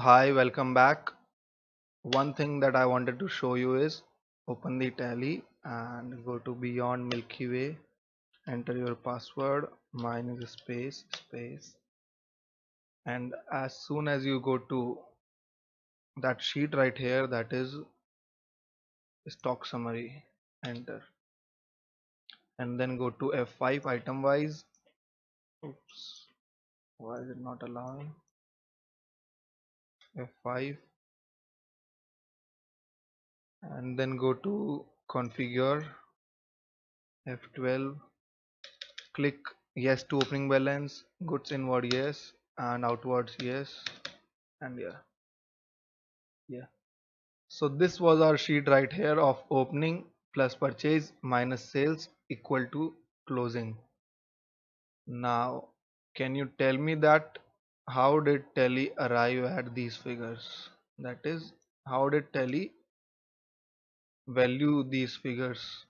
Hi, welcome back. One thing that I wanted to show you is open the tally and go to Beyond Milky Way. Enter your password. Mine is space. And as soon as you go to that sheet right here, that is stock summary, enter. And then go to F5 item wise. Oops, why is it not allowing? F5 and then go to configure F12. Click yes to opening balance, goods inward yes, and outwards yes, and yeah. So this was our sheet right here of opening plus purchase minus sales equal to closing. Now, can you tell me that how did Tally arrive at these figures? That is, how did Tally value these figures?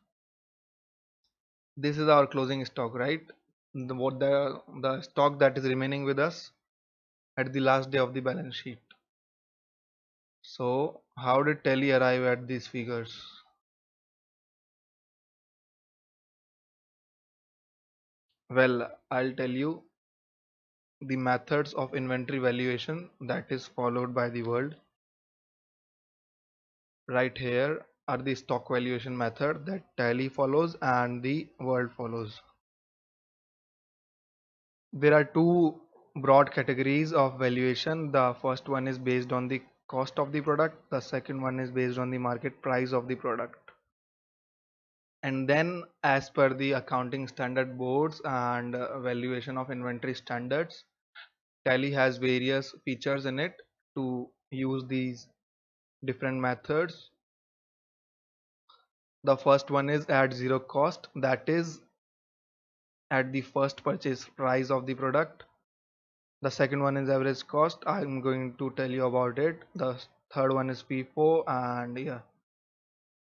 This is our closing stock, right? The stock that is remaining with us at the last day of the balance sheet. So, how did Tally arrive at these figures? Well, I'll tell you the methods of inventory valuation that is followed by the world. Right here are the stock valuation method that Tally follows and the world follows. There are two broad categories of valuation. The first one is based on the cost of the product. The second one is based on the market price of the product. And then as per the accounting standard boards and valuation of inventory standards, Tally has various features in it to use these different methods. The first one is at zero cost, that is at the first purchase price of the product. The second one is average cost. I'm going to tell you about it. The third one is FIFO, and yeah,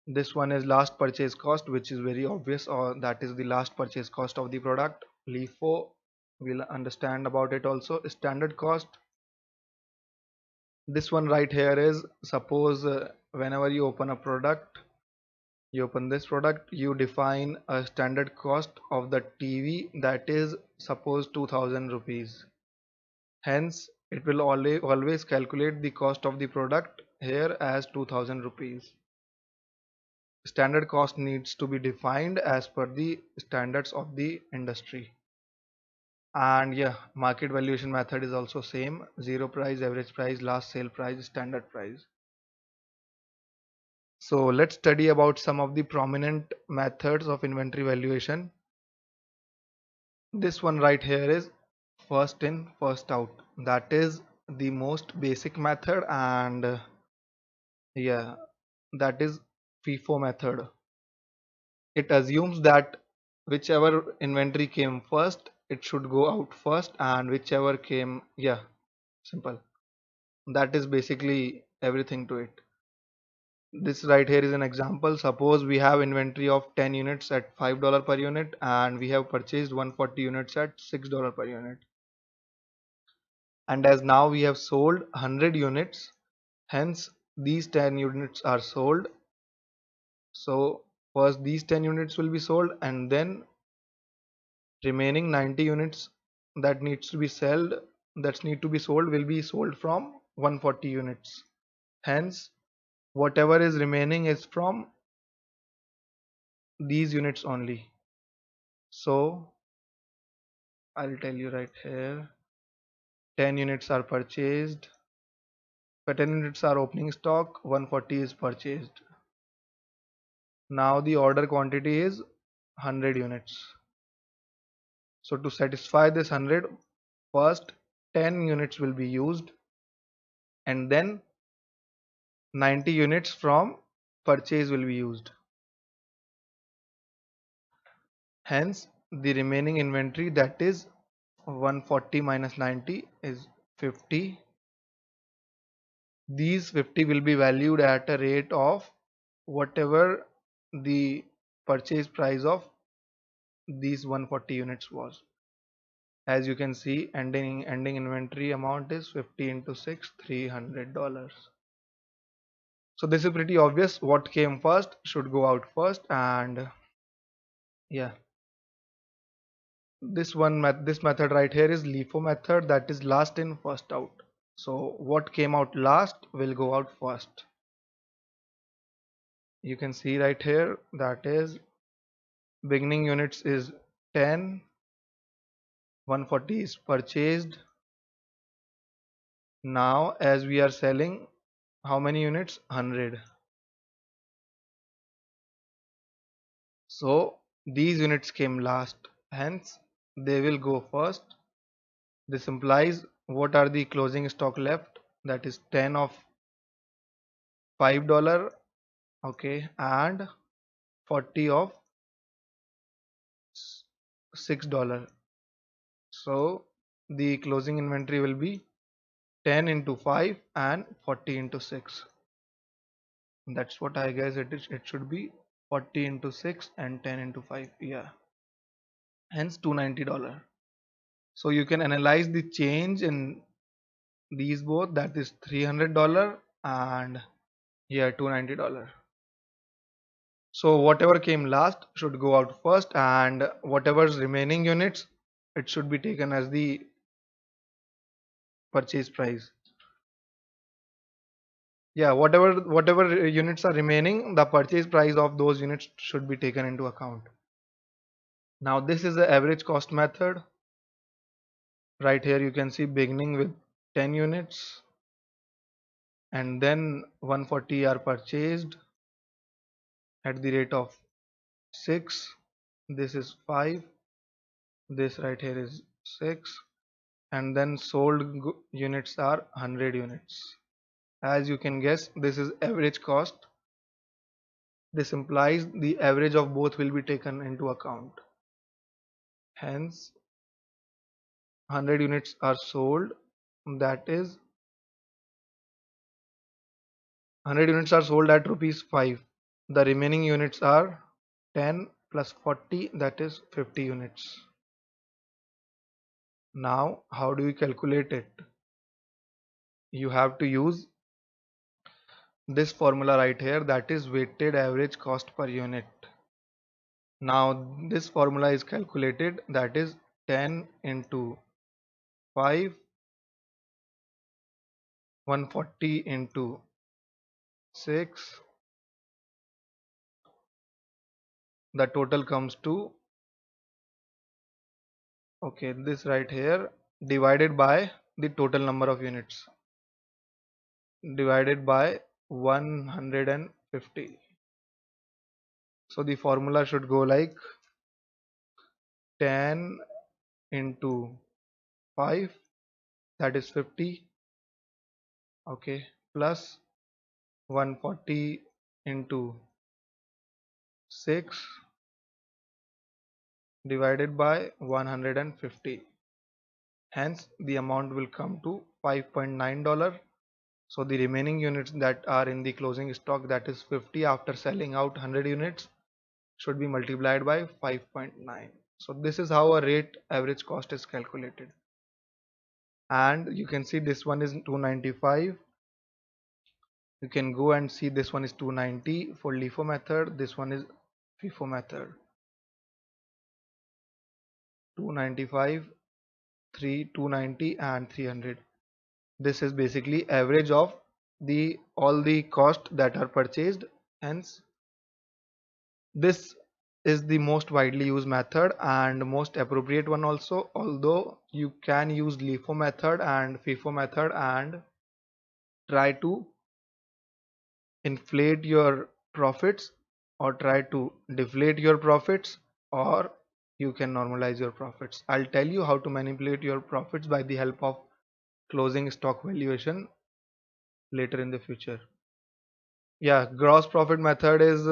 this one is last purchase cost, which is very obvious, or that is the last purchase cost of the product. LIFO, we'll understand about it also. Standard cost, this one right here is, suppose whenever you open a product, you open this product, you define a standard cost of the TV, that is suppose 2000 rupees. Hence it will always calculate the cost of the product here as 2000 rupees. Standard cost needs to be defined as per the standards of the industry. And yeah, market valuation method is also same: zero price, average price, last sale price, standard price. So let's study about some of the prominent methods of inventory valuation. This one right here is first in first out, that is the most basic method, and yeah, that is FIFO method. It assumes that whichever inventory came first, it should go out first, and whichever came, yeah, simple. That is basically everything to it. This right here is an example. Suppose we have inventory of 10 units at $5 per unit, and we have purchased 140 units at $6 per unit. And as now we have sold 100 units, hence these 10 units are sold. So first these 10 units will be sold, and then remaining 90 units that need to be sold will be sold from 140 units. Hence whatever is remaining is from these units only. So I'll tell you right here, 10 units are purchased, but 10 units are opening stock, 140 is purchased. Now the order quantity is 100 units. So to satisfy this 100, first 10 units will be used, and then 90 units from purchase will be used. Hence the remaining inventory, that is 140 minus 90 is 50. These 50 will be valued at a rate of whatever the purchase price of these 140 units was. As you can see, ending inventory amount is 50 into 6, $300. So this is pretty obvious. What came first should go out first, and yeah, this method right here is LIFO method, that is last in first out. So what came out last will go out first. You can see right here, that is beginning units is 10, 140 is purchased. Now as we are selling, how many units? 100. So these units came last, hence they will go first. This implies what are the closing stock left, that is 10 of $5, okay, and 40 of $6. So the closing inventory will be 10 into 5 and 40 into 6. That's what I guess it is. It should be 40 into 6 and 10 into 5. Yeah. Hence $290. So you can analyze the change in these both, that is $300 and yeah, $290. So whatever came last should go out first, and whatever's remaining units, it should be taken as the purchase price. Yeah, whatever units are remaining, the purchase price of those units should be taken into account. Now this is the average cost method. Right here you can see beginning with 10 units, and then 140 are purchased at the rate of 6. This is 5. This right here is 6. And then sold units are 100 units. As you can guess, this is average cost. This implies the average of both will be taken into account. Hence 100 units are sold, that is 100 units are sold at rupees 5. The remaining units are 10 plus 40, that is 50 units. Now how do we calculate it? You have to use this formula right here, that is weighted average cost per unit. Now this formula is calculated, that is 10 into 5, 140 into 6. The total comes to, okay, this right here, divided by the total number of units, divided by 150. So the formula should go like 10 into 5, that is 50, okay, plus 140 into 6 divided by 150. Hence the amount will come to $5.9. So the remaining units that are in the closing stock, that is 50, after selling out 100 units, should be multiplied by 5.9. So this is how a rate average cost is calculated. And you can see this one is 295. You can go and see this one is 290 for LIFO method. This one is FIFO method. 295, 290 and 300. This is basically average of the all the cost that are purchased. Hence this is the most widely used method and most appropriate one also, although you can use LIFO method and FIFO method and try to inflate your profits, or try to deflate your profits, or you can normalize your profits. I'll tell you how to manipulate your profits by the help of closing stock valuation later in the future. Yeah, gross profit method is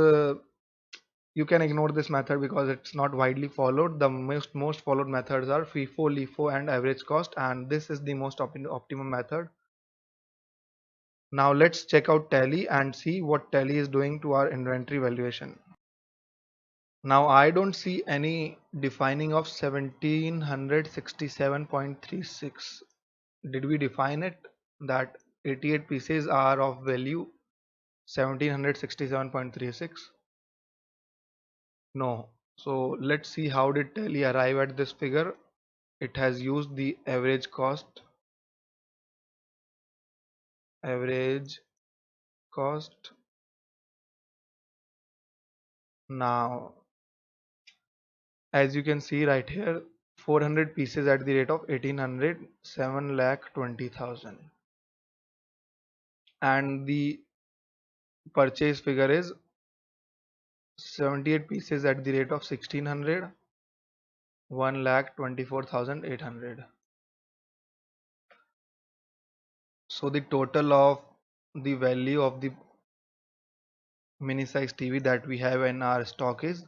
you can ignore this method because it's not widely followed. The most followed methods are FIFO, LIFO and average cost, and this is the most optimum method. Now let's check out Tally and see what Tally is doing to our inventory valuation. Now I don't see any defining of 1767.36. Did we define it that 88 pieces are of value 1767.36? No. So let's see how did Tally arrive at this figure. It has used the average cost. Now as you can see right here, 400 pieces at the rate of 1800, 7,20,000, and the purchase figure is 78 pieces at the rate of 1600, 1,24,800. So the total of the value of the mini size TV that we have in our stock is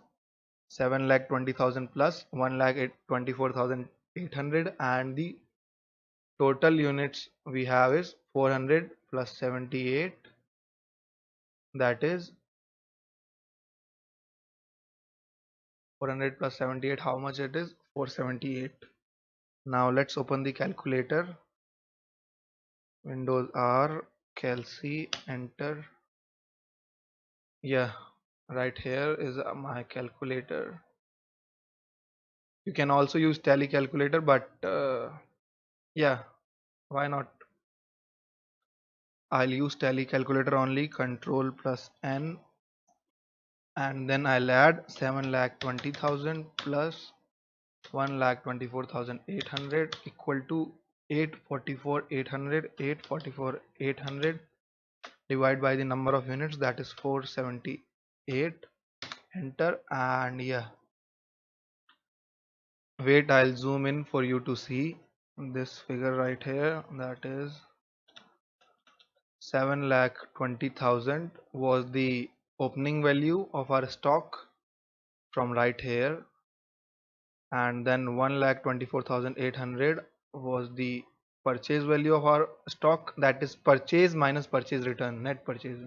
7,20,000 plus 1,24,800, and the total units we have is 400 plus 78, that is 400 plus 78, how much it is? 478. Now let's open the calculator. Windows R, Calci, enter. Yeah, right here is my calculator. You can also use tally calculator, but yeah, why not? I'll use tally calculator only. Control plus N, and then I'll add 7,20,000 plus 1,24,800 equal to 844,800. 844,800 divide by the number of units, that is 478. Enter, and yeah, wait, I'll zoom in for you to see this figure right here. That is 7,20,000 was the opening value of our stock from right here, and then 1,24,800 was the purchase value of our stock, that is purchase minus purchase return, net purchase,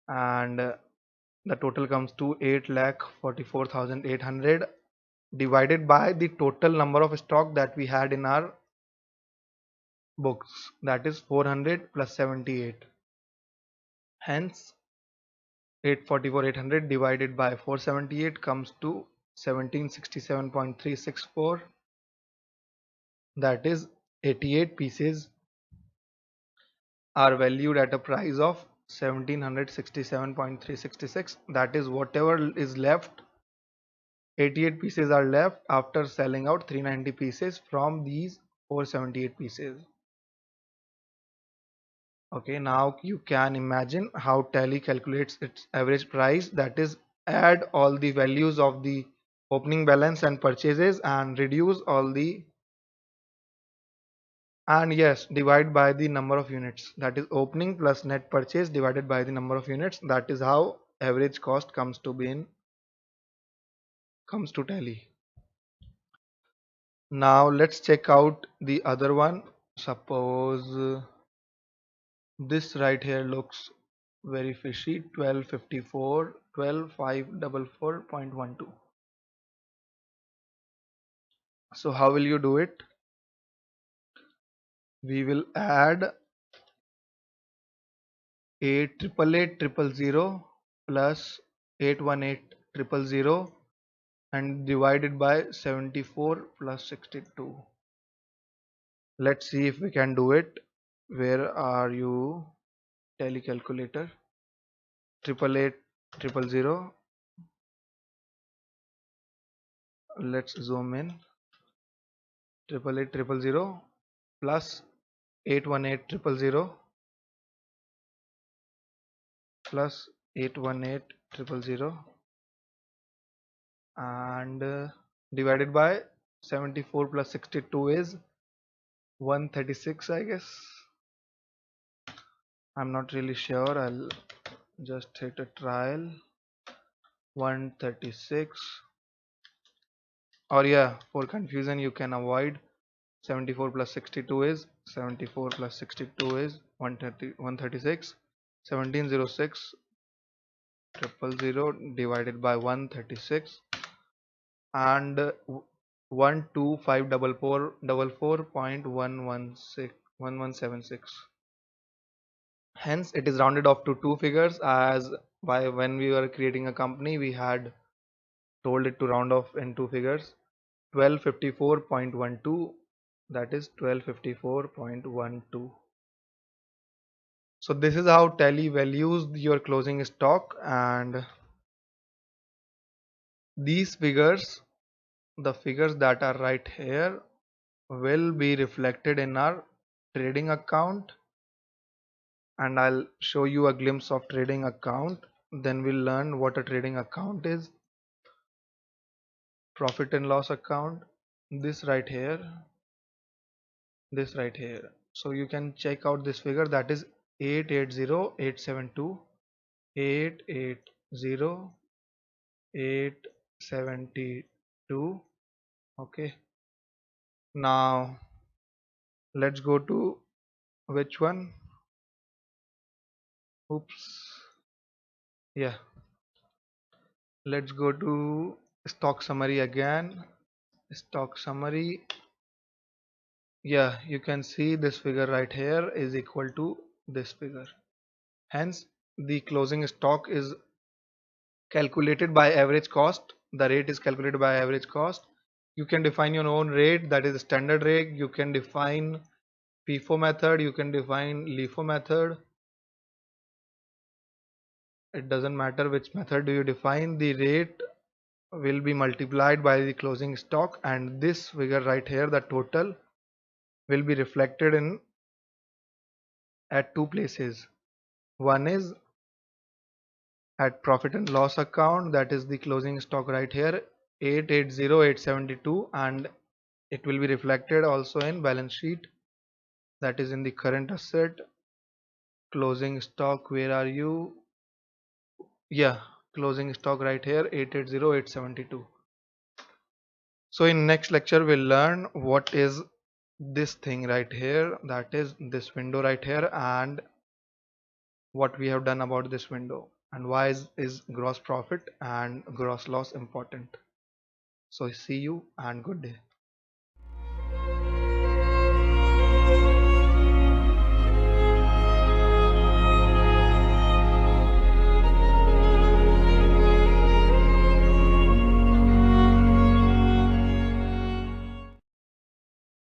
and the total comes to 8,44,800 divided by the total number of stock that we had in our books, that is 400 plus 78. Hence 844,800 divided by 478 comes to 1767.364, that is 88 pieces are valued at a price of 1767.366, that is whatever is left, 88 pieces are left after selling out 390 pieces from these 478 pieces. Okay, now you can imagine how Tally calculates its average price, that is add all the values of the opening balance and purchases and reduce all the, and yes, divide by the number of units, that is opening plus net purchase divided by the number of units. That is how average cost comes to Tally. Now let's check out the other one. Suppose this right here looks very fishy. 1254, 12,544.12. So how will you do it? We will add 8,880,000 plus 818,000 and divided by 74 plus 62. Let's see if we can do it. Where are you, Tally calculator? 888,000. Let's zoom in. 888,000 plus 818,000 plus 818,000 and divided by 74 plus 62 is 136, I guess. I'm not really sure. I'll just hit a trial. 136, or yeah, for confusion you can avoid 74 plus 62 is 74 plus 62 is 130, 136, 1706 divided by 136 and 1254444.116 hence it is rounded off to two figures as by when we were creating a company we had told it to round off in two figures 1254.12, that is 1254.12. So this is how Tally values your closing stock, and these figures, the figures that are right here, will be reflected in our trading account, and I'll show you a glimpse of trading account. Then we'll learn what a trading account is. Profit and loss account, this right here, this right here. So you can check out this figure, that is 880872, 880872. Okay, now let's go to which one? Oops. Yeah, let's go to stock summary again. Stock summary. Yeah, you can see this figure right here is equal to this figure. Hence, the closing stock is calculated by average cost. The rate is calculated by average cost. You can define your own rate, that is standard rate. You can define FIFO method, you can define LIFO method. It doesn't matter which method do you define, the rate will be multiplied by the closing stock, and this figure right here, the total, will be reflected in at two places. One is at profit and loss account, that is the closing stock right here, 880872, and it will be reflected also in balance sheet, that is in the current asset. Closing stock, where are you? Yeah, closing stock right here, 880872. So in next lecture we'll learn what is this thing right here, that is this window right here, and what we have done about this window, and why is gross profit and gross loss important. So see you and good day.